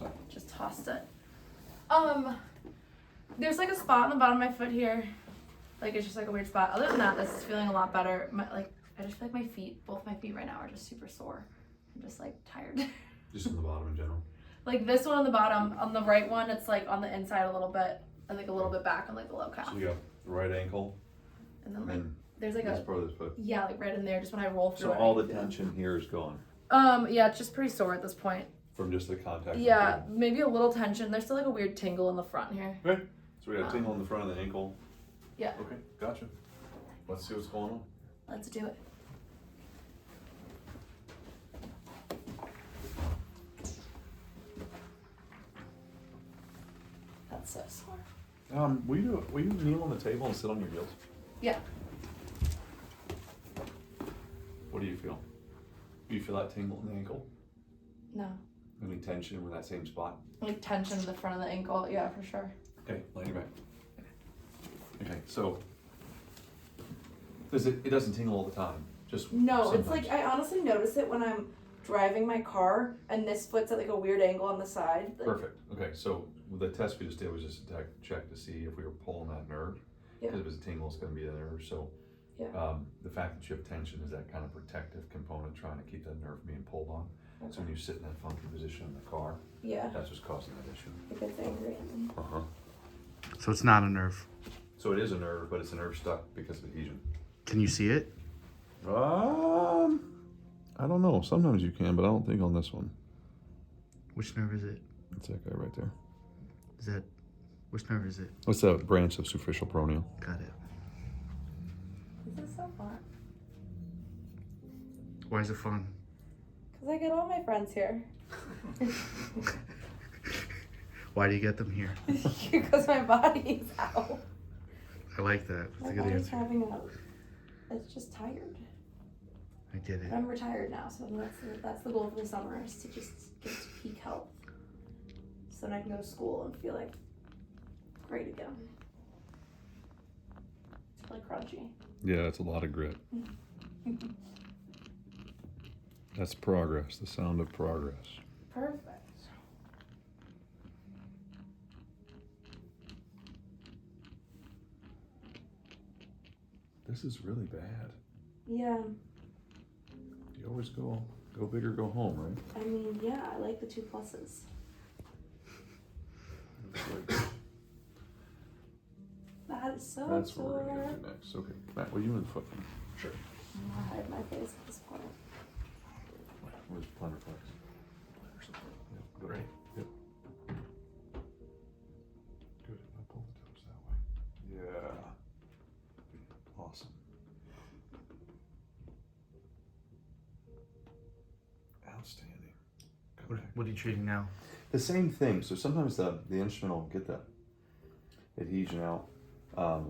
that? Just tossed it. There's like a spot on the bottom of my foot here. Like it's just like a weird spot. Other than that, this is feeling a lot better. I just feel like my feet, both my feet right now are just super sore. I'm just like tired. Just on the bottom in general? Like this one on the bottom, on the right one, it's like on the inside a little bit, and like a little bit back on like the low calf. So you got the right ankle, and then like there's like this part of this foot. Yeah, like right in there, just when I roll through So it. all the tension here is gone? Yeah, it's just pretty sore at this point. From just the contact? Yeah, maybe a little tension. There's still like a weird tingle in the front here. Okay, so we got a tingle in the front of the ankle. Yeah. Okay, gotcha. Let's see what's going on. Let's do it. That's so sore. Will you kneel on the table and sit on your heels? Yeah. What do you feel? Do you feel that tingle in the ankle? No. Any tension in that same spot? Like tension in the front of the ankle, yeah, for sure. Okay, lay your back. Okay, so it doesn't tingle all the time? Just no, sometimes. It's like I honestly notice it when I'm driving my car and this foot's at like a weird angle on the side. Like, perfect. Okay, so the test we just did was just a check to see if we were pulling that nerve. Because if it's a tingle, it's going to be the nerve. So the fact that you have tension is that kind of protective component trying to keep that nerve from being pulled on. Okay. So when you sit in that funky position in the car, that's what's causing that issue. It gets angry at me. So it's not a nerve. So it is a nerve, but it's a nerve stuck because of adhesion. Can you see it? I don't know. Sometimes you can, but I don't think on this one. Which nerve is it? It's that guy right there. Which nerve is it? What's that branch of superficial peroneal? Got it. This is so fun. Why is it fun? Because I get all my friends here. Why do you get them here? Because my body's out. I like that. That's My a good body's answer. It's just tired. I get it. I'm retired now, so that's the goal for the summer, is to just get to peak health. So then I can go to school and feel like great again. It's really crunchy. Yeah, it's a lot of grit. That's progress, the sound of progress. Perfect. This is really bad. Yeah. You always go big or go home, right? I mean, yeah, I like the 2 pluses. That is so That's sore. what we're gonna do next. Okay, Matt, will you in the foot? Sure. I'm gonna hide my face at this point. Where's plantar flex? Yep, great. Yep. Good. Now pull the toes that way. Yeah. Awesome. Outstanding. What are you treating now? The same thing. So sometimes the instrument will get the adhesion out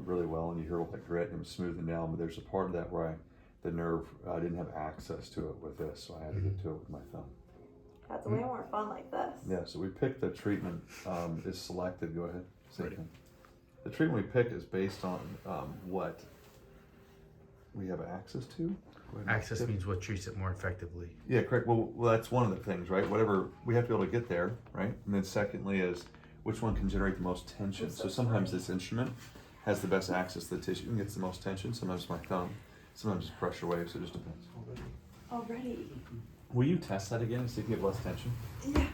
really well, and you hear all that grit and it's smoothing down. But there's a part of that where the nerve, I didn't have access to it with this, so I had to get to it with my thumb. That's way more fun like this. Yeah. So we picked the treatment is selected. Go ahead. Same thing. The treatment we pick is based on what we have access to. Access means what treats it more effectively. Yeah, correct. Well, that's one of the things, right? Whatever, we have to be able to get there, right? And then secondly is which one can generate the most tension. So sometimes this instrument has the best access to the tissue and gets the most tension. Sometimes it's my thumb, sometimes it's pressure waves. It just depends. Already. Will you test that again and see if you have less tension? Yeah.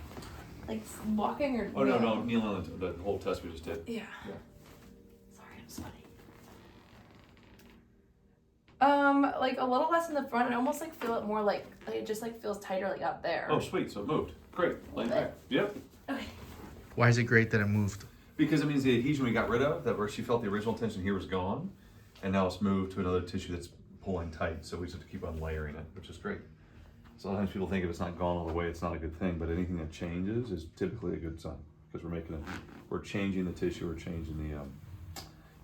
Like walking or Oh, no, kneeling on the whole test we just did. Yeah. Sorry, I'm sweaty. Like a little less in the front. I almost like feel it more like it just like feels tighter like up there. Oh, sweet. So it moved. Great. Lay back. Yep. Okay. Why is it great that it moved? Because it means the adhesion we got rid of, that where she felt the original tension here was gone, and now it's moved to another tissue that's pulling tight. So we just have to keep on layering it, which is great. Sometimes people think if it's not gone all the way, it's not a good thing, but anything that changes is typically a good sign because we're changing the tissue, we're changing the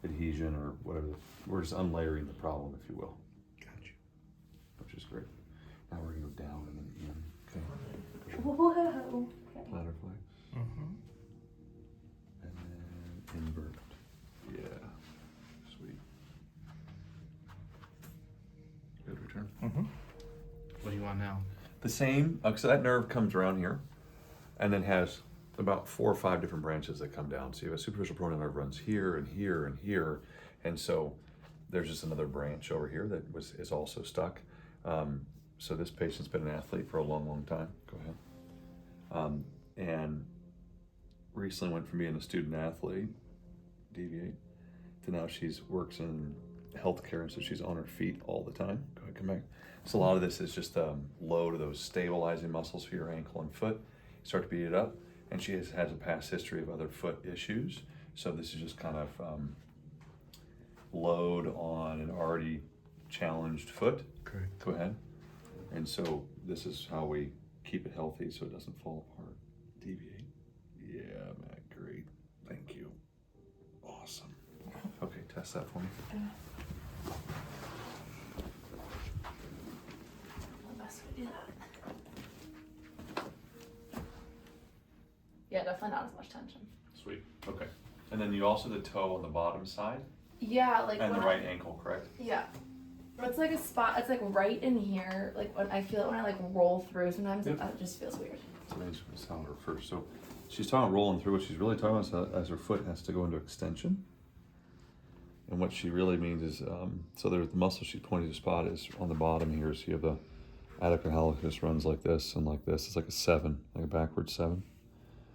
adhesion or whatever. We're just unlayering the problem, if you will. Gotcha. Which is great. Now we're gonna go down and then in. Okay. Whoa. Okay. Plantar flex. Mm-hmm. And then invert. Yeah. Sweet. Good return. Mm-hmm. What do you want now? The same, so that nerve comes around here and then has about 4 or 5 different branches that come down. So you have a superficial peroneal nerve runs here and here and here, and so there's just another branch over here that is also stuck. So this patient's been an athlete for a long, long time. Go ahead. And recently went from being a student athlete, deviate, to now she's works in healthcare, and so she's on her feet all the time. Go ahead, come back. So a lot of this is just low to those stabilizing muscles for your ankle and foot. You start to beat it up, and she has a past history of other foot issues. So this is just kind of load on an already challenged foot. Correct. Go ahead. And so this is how we keep it healthy so it doesn't fall apart. Deviate. Yeah, Matt, great. Thank you. Awesome. Okay, test that for me. The best way to do that. Yeah, definitely not as much tension. Sweet. Okay. And then you also the toe on the bottom side Yeah, like and the when right ankle, correct? Yeah. It's like a spot, it's like right in here, like when I feel it when I like roll through sometimes, Yep. it just feels weird. So I just want to sound her first. So she's talking about rolling through. What she's really talking about is as her foot has to go into extension. And what she really means is, so there's the muscle she's pointing to spot is on the bottom here. So you have the adductor hallucis runs like this and like this. It's like a 7, like a backward 7.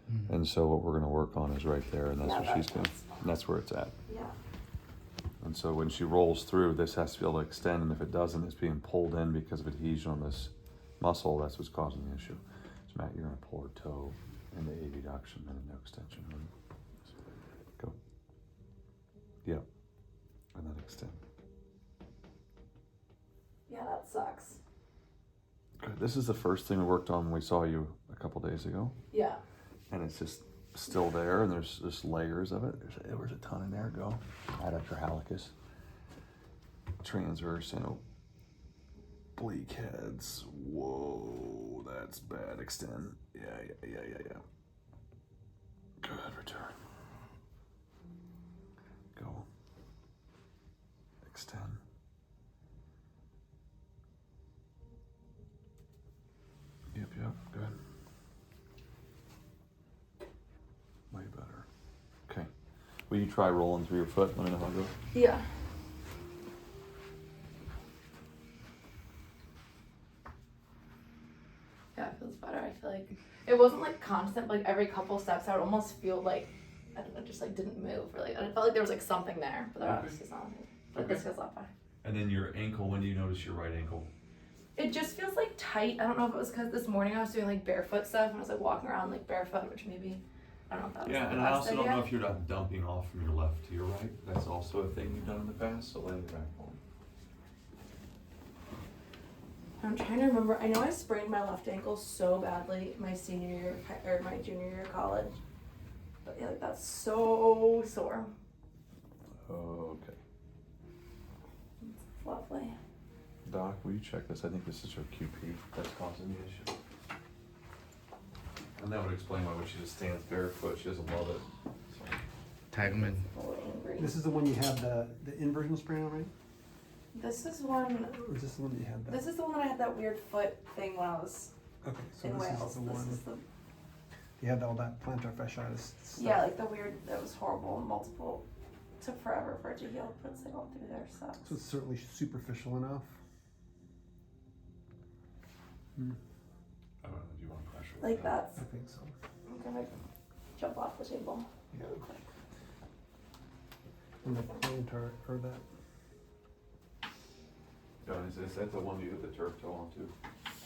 Mm-hmm. And so what we're going to work on is right there, and that's Yeah, what she's going to, and that's where it's at. Yeah. And so when she rolls through, this has to be able to extend, and if it doesn't, it's being pulled in because of adhesion on this muscle. That's what's causing the issue. So Matt, you're going to pull her toe into abduction and no extension. Ready? Go. Yep. And then extend. Yeah, that sucks. Good. This is the first thing we worked on when we saw you a couple days ago. Yeah. And it's just still there, and there's just layers of it. There was a ton in there. Go. Adductor hallucis. Transverse and oblique heads. Whoa, that's bad. Extend. Yeah. Good. Return. Go. Extend. Yep. Good. Way better. Okay. Will you try rolling through your foot? Let me know how it goes. Yeah. Yeah, it feels better. I feel like it wasn't like constant, but like every couple steps I would almost feel like, I don't know, just like didn't move or like, I felt like there was like something there, but Okay. it's just not. But this feels a lot better. And then your ankle, when do you notice your right ankle? It just feels like tight. I don't know if it was because this morning I was doing like barefoot stuff and I was like walking around like barefoot, which maybe, I don't know if that was Yeah, the and I best also don't idea. know if you're not dumping off from your left to your right. That's also a thing you've done in the past, so lay it back on. I'm trying to remember. I know I sprained my left ankle so badly my senior year or my junior year of college. But yeah, like that's so sore. Okay. It's lovely. Doc, will you check this? I think this is her QP that's causing the issue. And that would explain why when she just stands barefoot, she doesn't love it. So. Tag them in. A little angry. This is the one you have the inversion sprain on, right? This is one. Or is this the one that you had that? This is the one that I had that weird foot thing when I was Okay, so in this Wales. is the This one. is the You had all that plantar fasciitis stuff. yeah, like the weird. That was horrible. Multiple. Took forever for it to heal, but it's like all through there. Sucks. So it's certainly superficial enough. I don't know, do you want to pressure it? Like that's. I think so. I'm gonna jump off the table. Yeah. Really quick. And the plantar, or that. John, is that the one you hit the turf toe on too?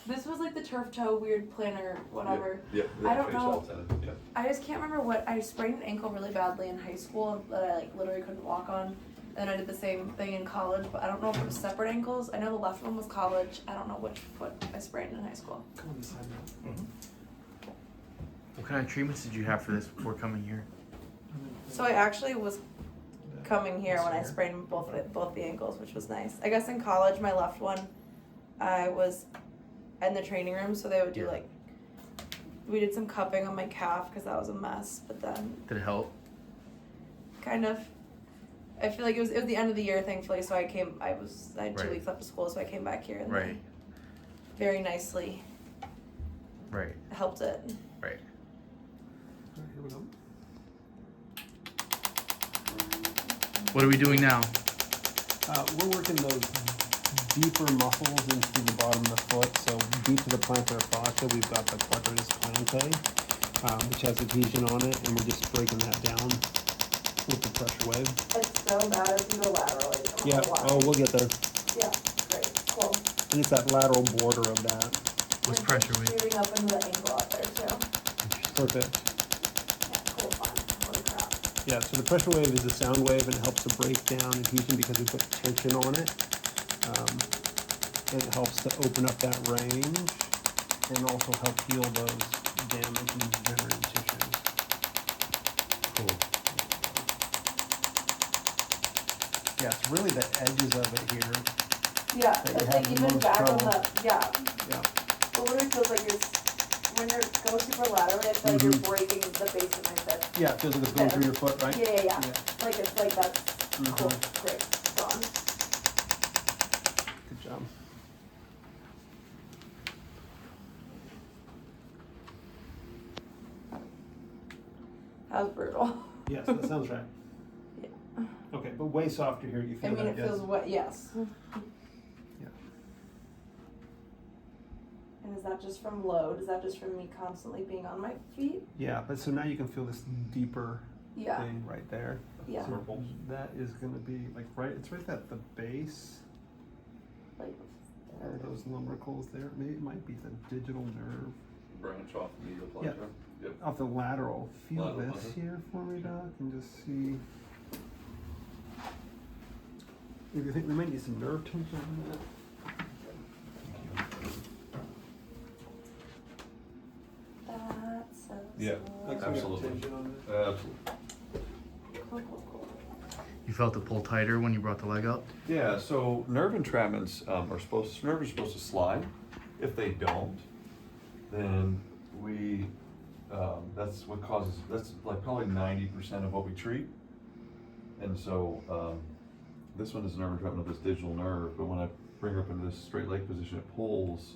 This was like the turf toe, weird plantar, whatever. Yeah, I don't know. tendon. Yeah. I just can't remember what I sprained an ankle really badly in high school that I like literally couldn't walk on. And I did the same thing in college, but I don't know if it was separate ankles. I know the left one was college. I don't know which foot I sprained in high school. Come on this side now. What kind of treatments did you have for this before coming here? So I actually was coming here when I sprained both the ankles, which was nice. I guess in college, my left one, I was in the training room, so they would do like, we did some cupping on my calf because that was a mess. But then, Did it help? kind of, I feel like it was the end of the year, thankfully. So I had 2 Right. weeks left of school, so I came back here and Right. very nicely Right. helped it. Right. Alright, here we go. What are we doing now? We're working those deeper muscles into the bottom of the foot. So deep to the plantar fascia, we've got the quadratus plantae, which has adhesion on it, and we're just breaking that down with the pressure wave. It's so bad if you go laterally. I don't Yeah. know why. Oh, we'll get there. Yeah, great, cool. And it's that lateral border of that. What's And pressure wave? shooting up into the ankle out there too. Perfect. Yeah, cool, fun. Holy crap. Yeah. So the pressure wave is a sound wave, and it helps to break down adhesion because we put tension on it. And it helps to open up that range, and also help heal those damaged and degenerated tissues. Cool. Yeah, it's really the edges of it here. Yeah, That you it's have like the even most back on trouble. the, yeah. Yeah. It literally feels like it's, when you're go super laterally, I feel like you're breaking the base of my foot. Yeah, it feels like it's going through your foot, right? Yeah. Like it's like that's cool, great, gone. Good job. That was brutal. Yes, that sounds right. Yeah. Okay, but way softer here. You I feel mean, that? it Yes? feels wet, yes. Yeah. And is that just from load? Is that just from me constantly being on my feet? Yeah, but so now you can feel this deeper Yeah. thing right there. Yeah. So that is going to be like right. It's right at the base. Like, Are those lumbricals there? Maybe it might be the digital nerve. Branch off the medial Yeah. plantar. Yep. Off the lateral. Feel Lateral, this uh-huh. here for me, Doc, and just see. If you think we might need some nerve tension on that. that's so Yeah, Like slow. some Absolutely. tension on this. Absolutely. Cool. You felt it pull tighter when you brought the leg up? Yeah, so nerves are supposed to slide. If they don't, then that's what causes, that's like probably 90% of what we treat. And so, this one is a nerve entrapment of this digital nerve, but when I bring her up into this straight leg position, it pulls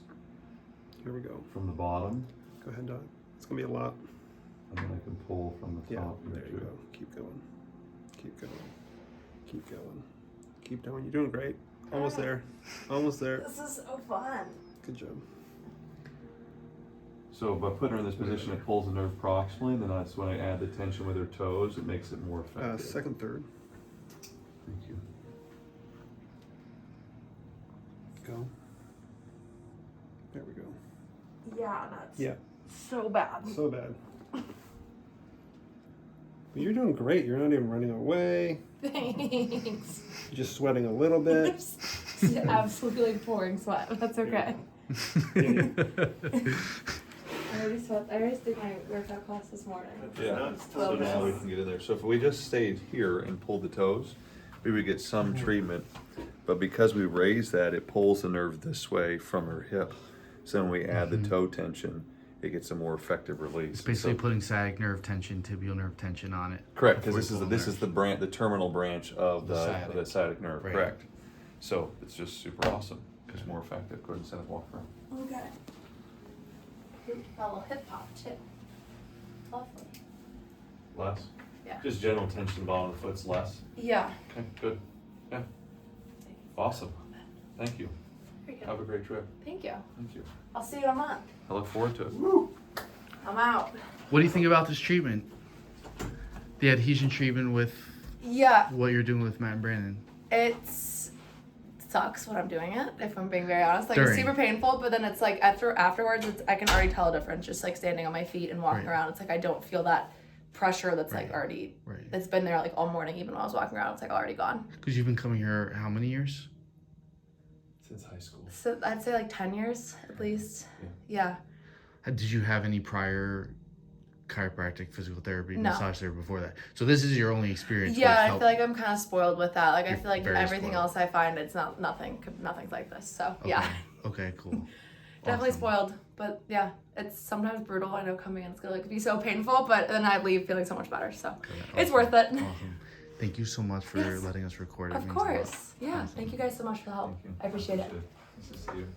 Here we go. from the bottom, Go ahead, Doc. It's gonna be a lot. and then I can pull from the Yeah, top here there you too. go. Keep going. Keep going. Keep going. Keep going. You're doing great. Almost there. Almost there. This is so fun. Good job. So by putting her in this position, it pulls the nerve proximally, and then that's when I add the tension with her toes, it makes it more effective. Second, third. Thank you. Go. There we go. Yeah, that's Yeah. so bad. So bad. But you're doing great. You're not even running away. Thanks. You're just sweating a little bit. Just absolutely pouring sweat. That's okay. I already did my workout class this morning. Yeah, It's so 12 now we minutes. can get in there. So if we just stayed here and pulled the toes, we would get some treatment, but because we raise that, it pulls the nerve this way from her hip. So when we add the toe tension, it gets a more effective release. It's basically So- putting sciatic nerve tension, tibial nerve tension on it. correct, because before this you is pull the terminal branch of The the sciatic. sciatic nerve. Right. Correct. So it's just super awesome. It's more effective. Go ahead and send it walk around. Okay. A little hip hop too. Lovely. Less. Yeah. Just general tension in the bottom of the foot's less. Yeah. Okay, good. Yeah. Awesome. Thank you. Very good. Have a great trip. Thank you. Thank you. I'll see you in a month. I look forward to it. I'm out. What do you think about this treatment? The adhesion treatment with Yeah, what you're doing with Matt and Brandon? it sucks when I'm doing it, if I'm being very honest. Like, During. it's super painful, but then it's like afterwards, I can already tell a difference just like standing on my feet and walking Right. around. It's like I don't feel that pressure that's like Right. already, Right. it's been there like all morning, even when I was walking around, it's like already gone. Because you've been coming here how many years? Since high school. So I'd say like 10 years at least. Yeah. Did you have any prior chiropractic, physical therapy, No. massage therapy before that? So this is your only experience Yeah, with I help. feel like I'm kind of spoiled with that. Like, I You're feel like very everything spoiled. else I find, it's nothing's like this. So, Okay. yeah. Okay, cool. Definitely Awesome. spoiled, but yeah, it's sometimes brutal. I know coming in, it's gonna like be so painful, but then I leave feeling so much better. So Okay, it's awesome. worth it. Awesome. Thank you so much for Yes. letting us record. It Of means a lot. course. Yeah. Awesome. Thank you guys so much for the help. Thank you. I appreciate it. Nice to see you.